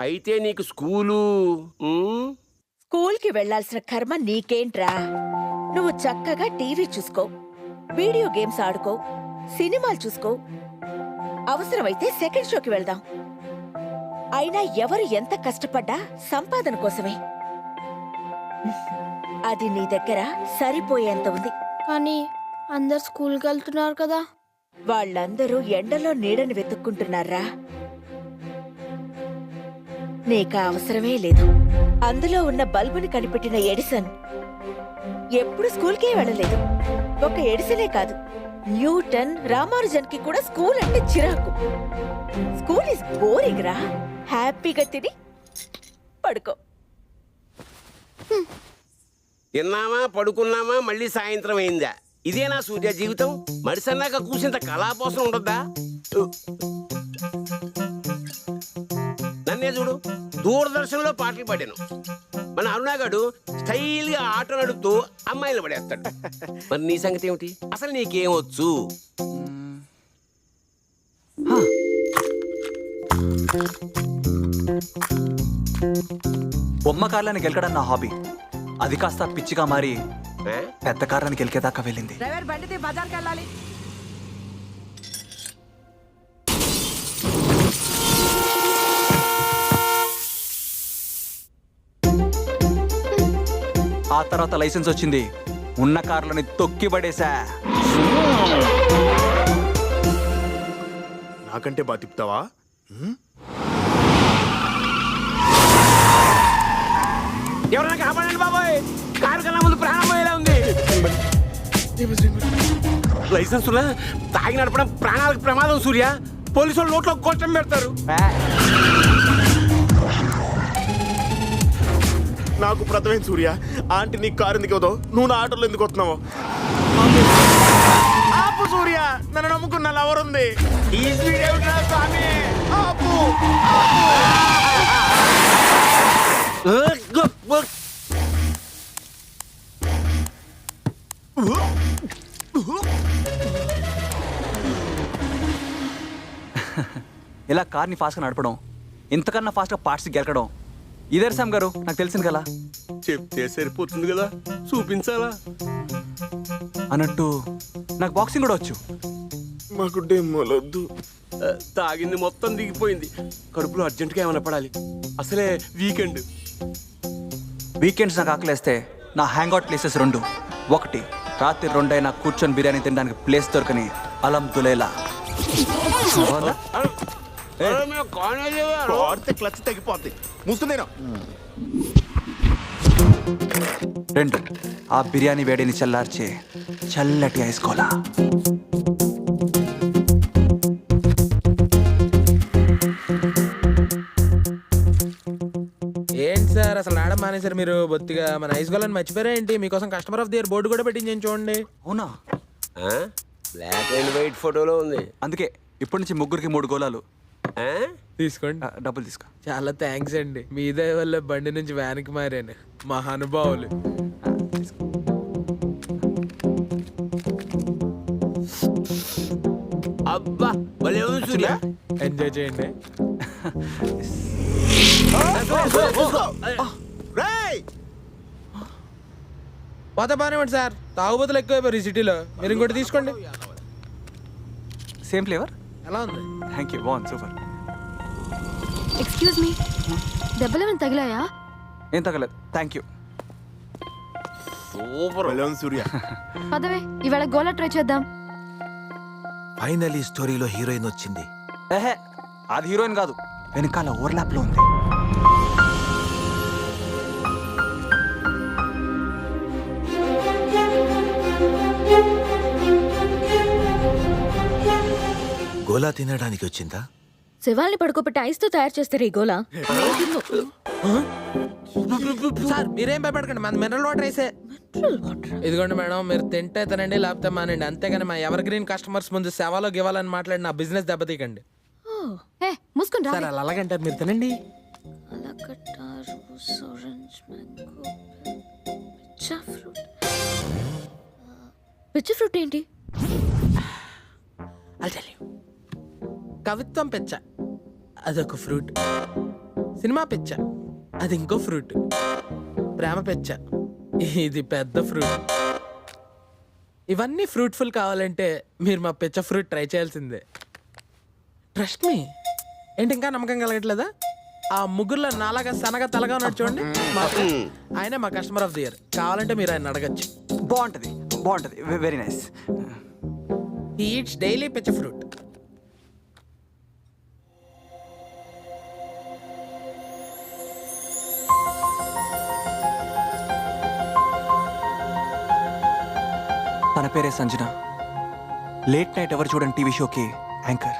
అయితే నీకు స్కూలు స్కూల్కి వెళ్లాల్సిన కర్మ నీకేంట్రా? నువ్వు చక్కగా టీవీ చూసుకో, వీడియో గేమ్స్ ఆడుకో, సినిమాలు చూసుకో, అవసరమైతే సెకండ్ షోకి వెళ్దాం. అయినా ఎవరు ఎంత కష్టపడ్డా సంపాదన కోసమే. అది నీ దగ్గర సరిపోయేంత ఉంది. కానీ అందరు స్కూల్కి వెళ్తున్నారు కదా. వాళ్ళందరూ ఎండలో నీడని వెతుక్కుంటున్నారా? నీకా అవసరమే లేదు. అందులో ఉన్న బల్బుని కనిపెట్టిన ఎడిసన్ ఎప్పుడు స్కూల్కే వెళ్ళలేదు. ఒక ఎడిసనే కాదు, న్యూటన్, రామానుజన్ కి కూడా స్కూల్ అంటే చిరాకు. స్కూల్ ఇస్ బోరింగ్ రా. హ్యాపీగా తిని పడుకో. తిన్నామా పడుకున్నామా మళ్ళీ సాయంత్రం అయిందా? ఇదేనా సూర్య జీవితం? మడిసన్నాక కూసింత కళాపోసం ఉండద్దా? నన్నే చూడు, దూరదర్శన్లో పాటలు పాడాను. మన అరుణాగాడు స్టైల్ గా ఆటో నడుపుతూ అమ్మాయిలు పడేస్తాడు. మరి నీ సంగతి ఏమిటి? అసలు నీకేమొచ్చు? బొమ్మ కార్లని గెలకడం నా హాబీ. అది కాస్త పిచ్చిగా మారి పెద్ద కార్లని గెలికేదాకా వెళ్ళింది. ఆ తర్వాత లైసెన్స్ వచ్చింది. ఉన్న కార్లని తొక్కి పడేశా. నాకంటే బాగా తిప్పుతావా? ఎవరైనా కాపాడండి బాబాయ్, కారు కన్నా ముందు ప్రాణం పోయేలా ఉంది. లైసెన్స్ ఉన్నా తాగి నడపడం ప్రాణాలకు ప్రమాదం సూర్య. పోలీసు వాళ్ళు నోట్లో కోటం పెడతారు. నాకు ప్రథమైన సూర్య. ఆంటీ నీకు కారు ఎందుకు ఇవ్వదు? నువ్వు నా ఆటోలో ఎందుకు వస్తున్నావు? ఆపు సూర్య, నన్ను నమ్ముకున్న లవర్ ఉంది. ఈ స్పీడ్ ఏమిట్రా స్వామి? ఆపు. ఇలా కార్ని ఫాస్ట్గా నడపడం, ఇంతకన్నా ఫాస్ట్గా పార్ట్స్ గెలకడం ఇదే సామ్ గారు నాకు తెలిసింది కదా. చెప్తే సరిపోతుంది కదా, చూపించాలా? అన్నట్టు నాకు బాక్సింగ్ కూడా వచ్చు. మాకు డెమ్మలొద్దు. తాగింది మొత్తం దిగిపోయింది. కడుపులో అర్జెంట్గా ఏమైనా పడాలి. అసలే వీకెండ్. వీకెండ్స్ నాకు ఆకలేస్తే నా హ్యాంగ్అవుట్ ప్లేసెస్ రెండు. ఒకటి, రాత్రి 2 అయినా కూర్చొని బిర్యానీ తినడానికి ప్లేస్ దొరకని అలం దులేలా. క్లచ్ తగ్గిపోద్ది. ముస్తుందేనా? 2, ఆ బిర్యానీ వేడిని చల్లార్చే చల్లటి ఐస్ కోలా. ఏంటి సార్ అసలు ఆడడం మానేశారు మీరు? బొత్తిగా మన ఐస్ గోళాన్ని మర్చిపోయారా ఏంటి? మీకోసం customer of the year board కూడా పెట్టించాను చూడండి. అవునా? బ్లాక్ అండ్ వైట్ ఫోటోలో ఉంది. అందుకే ఇప్పటి నుంచి ముగ్గురికి 3 గోళాలు. తీసుకోండి. డబ్బులు తీసుకో. చాలా థ్యాంక్స్ అండి. మీ దయ వల్ల బండి నుంచి వ్యాన్కి మారాను. మహానుభావులు. అబ్బా భలే ఉంది సూర్య. ఎంజాయ్ చేయండి. పోతే బాగానే సార్. తాగుబోతులు ఎక్కువైపోయారు ఈ సిటీలో. మీరు ఇంకోటి తీసుకోండి. Same flavour. ఎలా ఉంది? థ్యాంక్ యూ, బాగుంది, సూపర్. ఎక్స్క్యూజ్ మీ, దెబ్బలేమైనా తగిలాయా? ఏం తగలేదు, థ్యాంక్ యూ. సూపర్. సూర్య, పదవే ఇవాళ గోలా ట్రై చేద్దాం. ఫైనలీ స్టోరీలో హీరోయిన్ వచ్చింది. ఏహే, అది హీరోయిన్ కాదు, వెనకాల ఓవర్లాప్ లో ఉంది. గోలా తినడానికి వచ్చిందా? శివాల్ని పడుకోబెట్టి ఐస్ తో తయారు చేస్తారు ఈ గోలా. సార్ మీరేం భయపడకండి, మన మినరల్ వాటర్ వేసే. ఇదిగోండి మేడం, మీరు తింటే తినండి లేకపోతే మానండి. అంతేగాని మా ఎవర్ గ్రీన్ కస్టమర్స్ ముందు సేవలో గివ్వాలని మాట్లాడి నా బిజినెస్ దెబ్బతీయకండి. మూసుకుంటా. సార్ అలా అలాగంటారు, మీరు తినండి. పిచ్చి ఫ్రూట్ ఏంటి? కవిత్వం పెచ్చ, అదొక ఫ్రూట్. సినిమా పిచ్చ, అది ఇంకో ఫ్రూట్. ప్రేమ పిచ్చ, ఇది పెద్ద ఫ్రూట్. ఇవన్నీ ఫ్రూట్ఫుల్ కావాలంటే మీరు మా పిచ్చ ఫ్రూట్ ట్రై చేయాల్సిందే. Trust me. ఏంటి ఇంకా నమ్మకం కలగట్లేదా? ఆ ముగ్గురులో నాలాగా సనగా తలగా ఉన్నాడు చూడండి, ఆయనే మా కస్టమర్ ఆఫ్ ది ఇయర్. కావాలంటే మీరు ఆయన అడగచ్చు. బాగుంటది బాగుంటది, very nice. He eats daily పిచ్చ ఫ్రూట్. తన పేరే సంజన. లేట్ నైట్ ఎవరు చూడని టీవీ షోకి యాంకర్.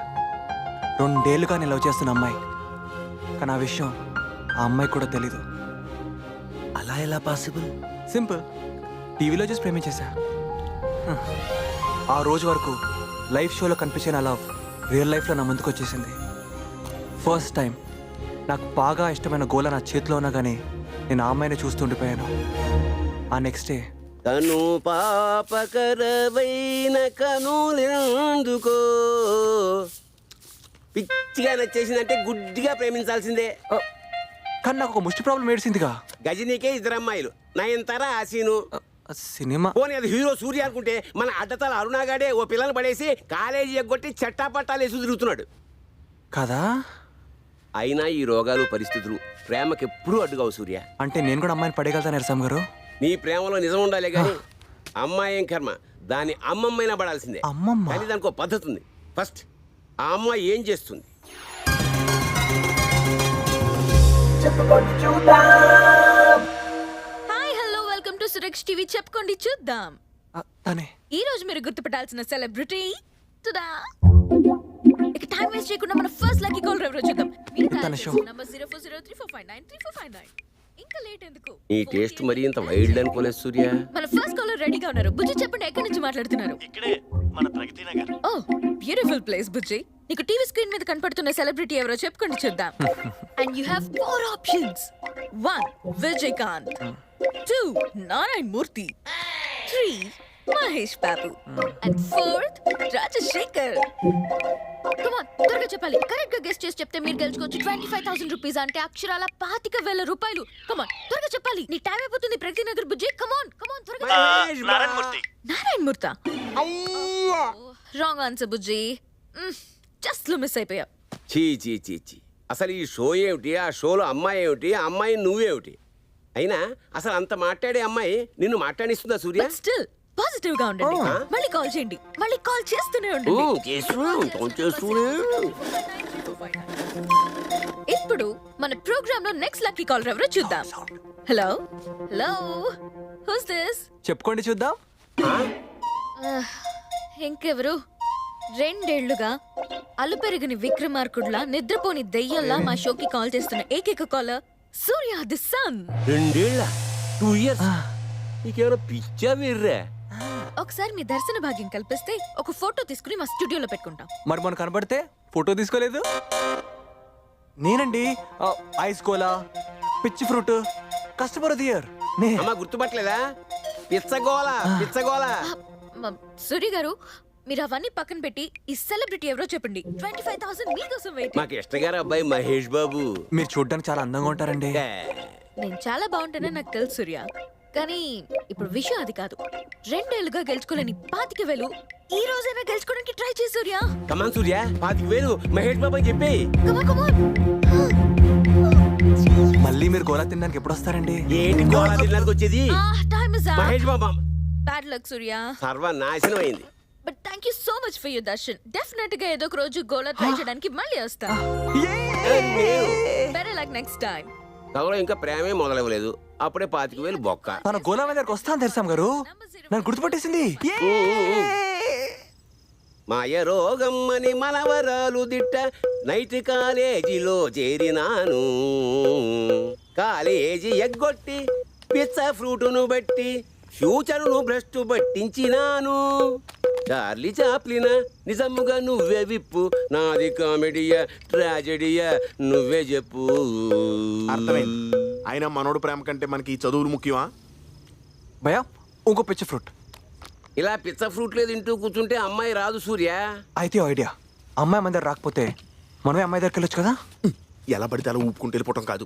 2 ఏళ్ళుగా నేను లవ్ చేస్తున్న అమ్మాయి, కానీ ఆ విషయం ఆ అమ్మాయి కూడా తెలీదు. అలా ఎలా పాసిబుల్? సింపుల్, టీవీలో చూసి ప్రేమించేశా. ఆ రోజు వరకు లైవ్ షోలో కనిపించే నా లవ్ రియల్ లైఫ్లో నా ముందుకు వచ్చేసింది. ఫస్ట్ టైం నాకు బాగా ఇష్టమైన గోల నా చేతిలో ఉన్నా కానీ నేను ఆ అమ్మాయిని చూస్తూ ఉండిపోయాను. ఆ నెక్స్ట్ డే కను పాపకరవైన కనులెందుకో పిచ్చిగా నచ్చేసిందంటే గుడ్డిగా ప్రేమించాల్సిందే. కానీ నాకు ఒక ముష్టి ప్రాబ్లం ఏడిసిందిగా. గజనీకే 2 అమ్మాయిలు, నయనతార ఆసీను. సినిమా పోనీ అది హీరో సూర్య అనుకుంటే మన అడ్డతల అరుణాగాడే ఓ పిల్లలు పడేసి కాలేజీ ఎగ్గొట్టి చట్టాపట్టాలు వేసి తిరుగుతున్నాడు కదా. అయినా ఈ రోగాలు పరిస్థితులు ప్రేమకి ఎప్పుడూ అడ్డుగావు సూర్య. అంటే నేను కూడా అమ్మాయిని పడేయగలుగుతాను ఎరసం గారు. నీ ప్రేమలో నిజం ఉండాలి కానీ అమ్మాయి ఏం కర్మ, దాని అమ్మమ్మైనా పడాల్సిందే. అమ్మమ్మ? కానీ దానికి ఒక పద్ధతి ఉంది. ఫస్ట్ ఆ అమ్మాయి ఏం చేస్తుంది? Hi hello welcome to Suresh TV. చెప్పుకోండి చూద్దాం. తనే ఈ రోజు మీరు గుర్తుపట్టాల్సిన సెలబ్రిటీ టుడా. ఇక టైం వేస్ట్ చేయకుండా మన ఫస్ట్ లక్కీ కాల్ ఎవరో చూద్దాం. తన షో. నంబర్ 0403459345. ఇంకా లేట్ ఎందుకు? నీ టేస్ట్ మరీ ఇంత వైల్డ్ అనుకోలేదు సూర్య. మన ఫస్ట్ కాలర్ రెడీగా ఉన్నారు. బుజ్జి చెప్పండి, ఎక్కడి నుంచి మాట్లాడుతున్నారు? ఇక్కడే మన ప్రగతి నగర్. ఓ బ్యూటిఫుల్ ప్లేస్ బుజ్జి. నీకు టీవీ స్క్రీన్ మీద కనపడుతున్న సెలబ్రిటీ ఎవరో చెప్పుకోండి చూద్దాం. And you have 4 options. 1 Vijayakanth, 2 Narayana Murthy, 3 Mahesh Babu and 4th Rajasekhar. Come on, త్వరగా చెప్పాలి. కరెక్ట్ గా గెస్ చేసి చెప్తే మీరు గెలుచుకోవచ్చు 25,000 రూపీస్, అంటే అక్షరాల 25,000 రూపాయలు. కమ్ ఆన్, త్వరగా చెప్పాలి. నీ టైం అయిపోతుంది. ప్రగతి నగర్ బుజ్జి, కమ్ ఆన్ త్వరగా. నారాయణమూర్తి. నారాయణ మూర్తి. రాంగ్ ఆన్సర్ బుజ్జి. జస్ట్ లో మిస్ అయిపోయా. చీ చీ చీ చీ, అసలు ఈ షో ఏమిటి, ఆ షోలో అమ్మాయి ఏమిటి, ఆ అమ్మాయి నువ్వేమిటి? అయినా అసలు అంత మాట్లాడే అమ్మాయి నిన్ను మాట్లాడిస్తుందా సూర్య? బట్ స్టిల్ పాజిటివ్ గా ఉండండి. మళ్ళీ కాల్ చేయండి, మళ్ళీ కాల్ చేస్తూనే ఉండండి. ఇప్పుడు మన ప్రోగ్రామ్ లో నెక్స్ట్ లక్కీ కాలర్ ఎవరో చూద్దాం. Hello hello, who's this? చెప్పుకోండి చూద్దాం. ఇంకెవరు? 2 ఏళ్లుగా అలుపెరిగిన విక్రమార్కుడులా నిద్రపోని దెయ్యంలా మా షోకి కాల్ చేస్తున్న ఏకైక కాలర్ సూర్య ది సన్. 2 ఏళ్ళ 2 ఇయర్స్. నీకేమైనా పిచ్చా వీర్రా? ఒకసారి మీ దర్శన భాగ్యం కల్పిస్తే ఒక ఫోటో తీసుకుని మా స్టూడియోలో పెట్టుకుంటాం. మరి మొన్న కనబడితే ఫోటో తీసుకోలేదు. నేనండి ఐస్ కోలా పిచ్చి fruit customer of the year. అమ్మా గుర్తుపట్టలేదా? పిచ్చగోళ పిచ్చగోళ. సూర్య గారు, మీరు అవన్నీ పక్కన పెట్టి ఈ సెలబ్రిటీ ఎవరో చెప్పండి. 25,000 మీకోసం వెయిట్. మాకు ఇష్టగారు అబ్బాయి మహేష్ బాబు. మీరు చూడడానికి చాలా అందంగా ఉంటారండి. నేను చాలా బాగుంటానని నాకు తెలుసు సూర్య, కానీ ఇప్పుడు విషయం అది కాదు. 2 ఏళ్లుగా గెలుచుకోలేని 25,000 ఈ రోజైనా గెలుచుకోవడానికి ట్రై చేయి సూర్య. కమాన్ సూర్య, 25,000 మహేష్ బాబు అని చెప్పి. కమాన్. మళ్ళీ మీరు గోలా తినడానికి ఎప్పుడు వస్తారండి? ఏంటి గోళ తినడానికి వచ్చేది? Time is up. Mahesh Baba bad luck Surya. సర్వనాశనం అయింది. But thank you so much for your darshan. Definite గా ఏదో ఒక రోజు గోలా ట్రై చేయడానికి మళ్ళీ వస్తా. Better luck next time. తగలో ఇంకా ప్రేమే మొదలవ్వలేదు, అప్పుడే 25,000 బొక్క. తన గోలా దగ్గరకు వస్తాను తెలుసాం గారు. నన్ను గుర్తుపట్టేసింది. మాయ రోగమ్మని మనవరాలు దిట్ట నైట్ కాలేజీలో చేరినాను. కాలేజీ ఎగ్గొట్టి పిచ్చ ఫ్రూటును బట్టి ఫ్యూచరును భ్రష్టు పట్టించినాను. చార్లీ చాప్లినా నిజముగా నువ్వే విప్పు, నాది కామెడీయా ట్రాజెడీయా నువ్వే చెప్పు. అర్థమైంది. అయినా మనోడు ప్రేమ కంటే మనకి ఈ చదువులు ముఖ్యమా? భయా ఇంకో పిచ్చి ఫ్రూట్. ఇలా పిచ్చ ఫ్రూట్లే తింటూ కూర్చుంటే అమ్మాయి రాదు సూర్య. అయితే ఐడియా, అమ్మాయి మన దగ్గర రాకపోతే మనమే అమ్మాయి దగ్గరికి వెళ్ళొచ్చు కదా. ఎలా పడితే అలా ఊపుకుంటూ వెళ్ళిపోవటం కాదు.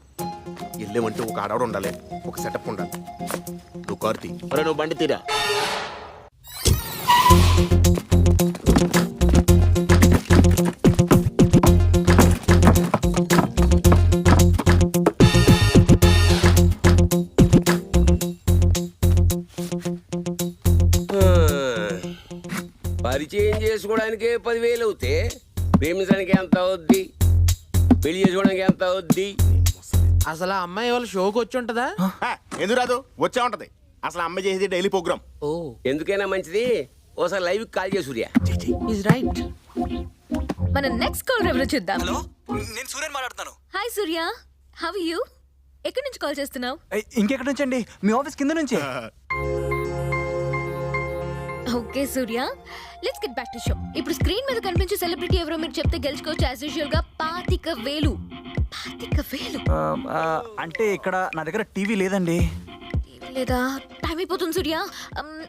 వెళ్ళేమంటే ఒక ఆడవాడు ఉండాలి, ఒక సెటప్ ఉండాలి. నువ్వు కార్తీ, ఒరే నువ్వు బండి తీరా. పరిచయం చేసుకోవడానికి 10,000 అవుతే ప్రేమించడానికి ఎంత అవుద్ది, పెళ్లి చేసుకోవడానికి ఎంత అవుద్ది? అసలు ఆ అమ్మాయి వాళ్ళ షోకి వచ్చి ఉంటుందా? ఎందుకు రాదు, వచ్చే ఉంటది. అసలు అమ్మాయి చేసేది డైలీ ప్రోగ్రామ్. ఓ ఎందుకైనా మంచిది ఓసారి లైవ్ కాల్ చేసి సూర్య. Is right. మన నెక్స్ట్ కాల్ ఎవరో చూద్దాం. హలో, నేను సూర్యని మాట్లాడుతాను. Hi Surya, how you? ఎక్కడి నుంచి కాల్ చేస్తున్నావు? ఇంకెక్కడి నుంచి అండి? మీ ఆఫీస్ కింద నుంచి. Okay Surya, let's get back to show. ఇప్పుడు స్క్రీన్ మీద కనిపించే సెలబ్రిటీ ఎవరో మీరు చెప్తే గెలుచుకోవచ్చు. యాజ్ యూజువల్ గా 25,000. 25,000 అంటే ఇక్కడ నా దగ్గర టీవీ లేదండి. లేదా టైం అయిపోతుంది Surya.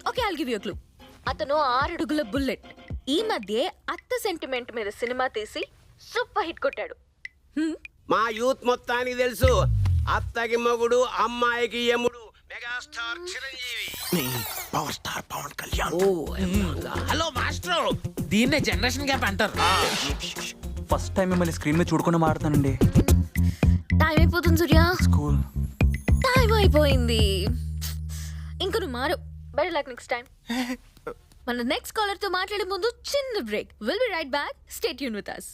Okay, I'll give you clue. అతను 6 అడుగుల బుల్లెట్. ఈ మధ్య అత్త సెంటిమెంట్ మీద సినిమా తీసి సూపర్ హిట్ కొట్టాడు. మా యూత్ మొత్తానికి తెలుసు, అత్తకి మొగుడు అమ్మాయికి యముడు megastar Chiranjeevi. Power star Pawan Kalyan. Hello master, దీన్నే జనరేషన్ గ్యాప్ అంటారు. ఫస్ట్ టైం మిమ్మల్ని స్క్రీన్ మీద చూడకుండా మాట్లాడతానండి. టైం అయిపోతుంది సూర్య. స్కూల్ టైం అయిపోయింది. ఇంక నువ్వు మారు. Better luck next time. మన నెక్స్ట్ కాలర్ తో మాట్లాడే ముందు చిన్న break. Will be right back. Stay tune with us.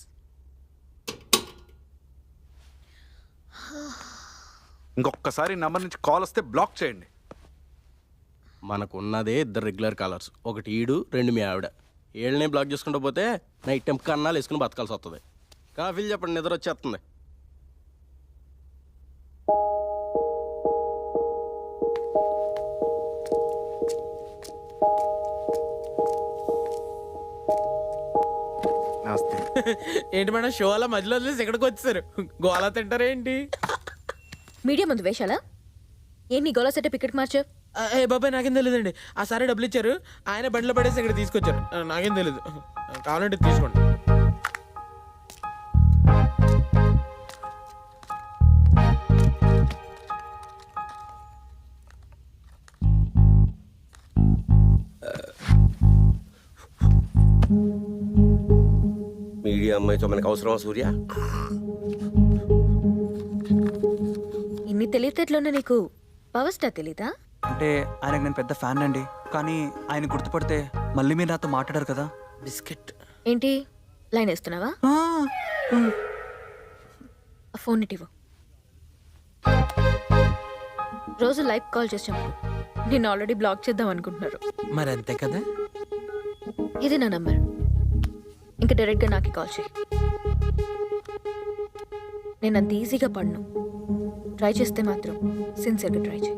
ఇంకొకసారి నంబర్ నుంచి కాల్ వస్తే బ్లాక్ చేయండి. మనకున్నదే 2 రెగ్యులర్ కాలర్స్, ఒకటి ఈడు, 2 మీ ఆవిడ. ఏళ్ళనే బ్లాక్ చేసుకుంటూ పోతే నైట్ టైం కన్నాలు వేసుకుని బతకాల్సి వస్తుంది. కాఫీలు చెప్పండి, నిద్ర వచ్చేస్తుంది. నమస్తే. ఏంటి మేడం, షో అలా మధ్యలో వదిలేసి ఎక్కడికి వచ్చేసారు? గోలా తింటారేంటి? మీడియా ముందు వేషాలా? ఏం నీ గోలా సెటప్ ఇక్కడికి మార్చావు? ఏ బాబాయ్, నాకేం తెలియదండి. ఆ సారే డబ్బులు ఇచ్చారు, ఆయన బండ్లో పడేసి ఇక్కడ తీసుకొచ్చారు. నాకేం తెలీదు, కావాలంటే తీసుకోండి. మీడియా అమ్మాయితో మనకు అవసరమా సూర్య? ఇన్ని తెలివితేటలోనే నీకు పవర్ స్టార్ తెలీదా? అంటే ఆయనకు నేను పెద్ద ఫ్యాన్ అండి, కానీ ఆయన గుర్తుపడితే మళ్ళీ మీరు నాతో మాట్లాడారు కదా. బిస్కెట్ ఏంటి లైన్ వేస్తున్నావా? ఆ ఫోన్ ఇటివ్వు. రోజు లైవ్ కాల్ చేసాము. నేను ఆల్రెడీ బ్లాక్ చేద్దాం అనుకుంటున్నారు. మరి అంతే కదా. ఇది నా నంబర్. ఇంకా డైరెక్ట్గా నాకే కాల్ చేయి. నేను అంత ఈజీగా పడను. ట్రై చేస్తే మాత్రం సిన్సియర్గా ట్రై చేయి.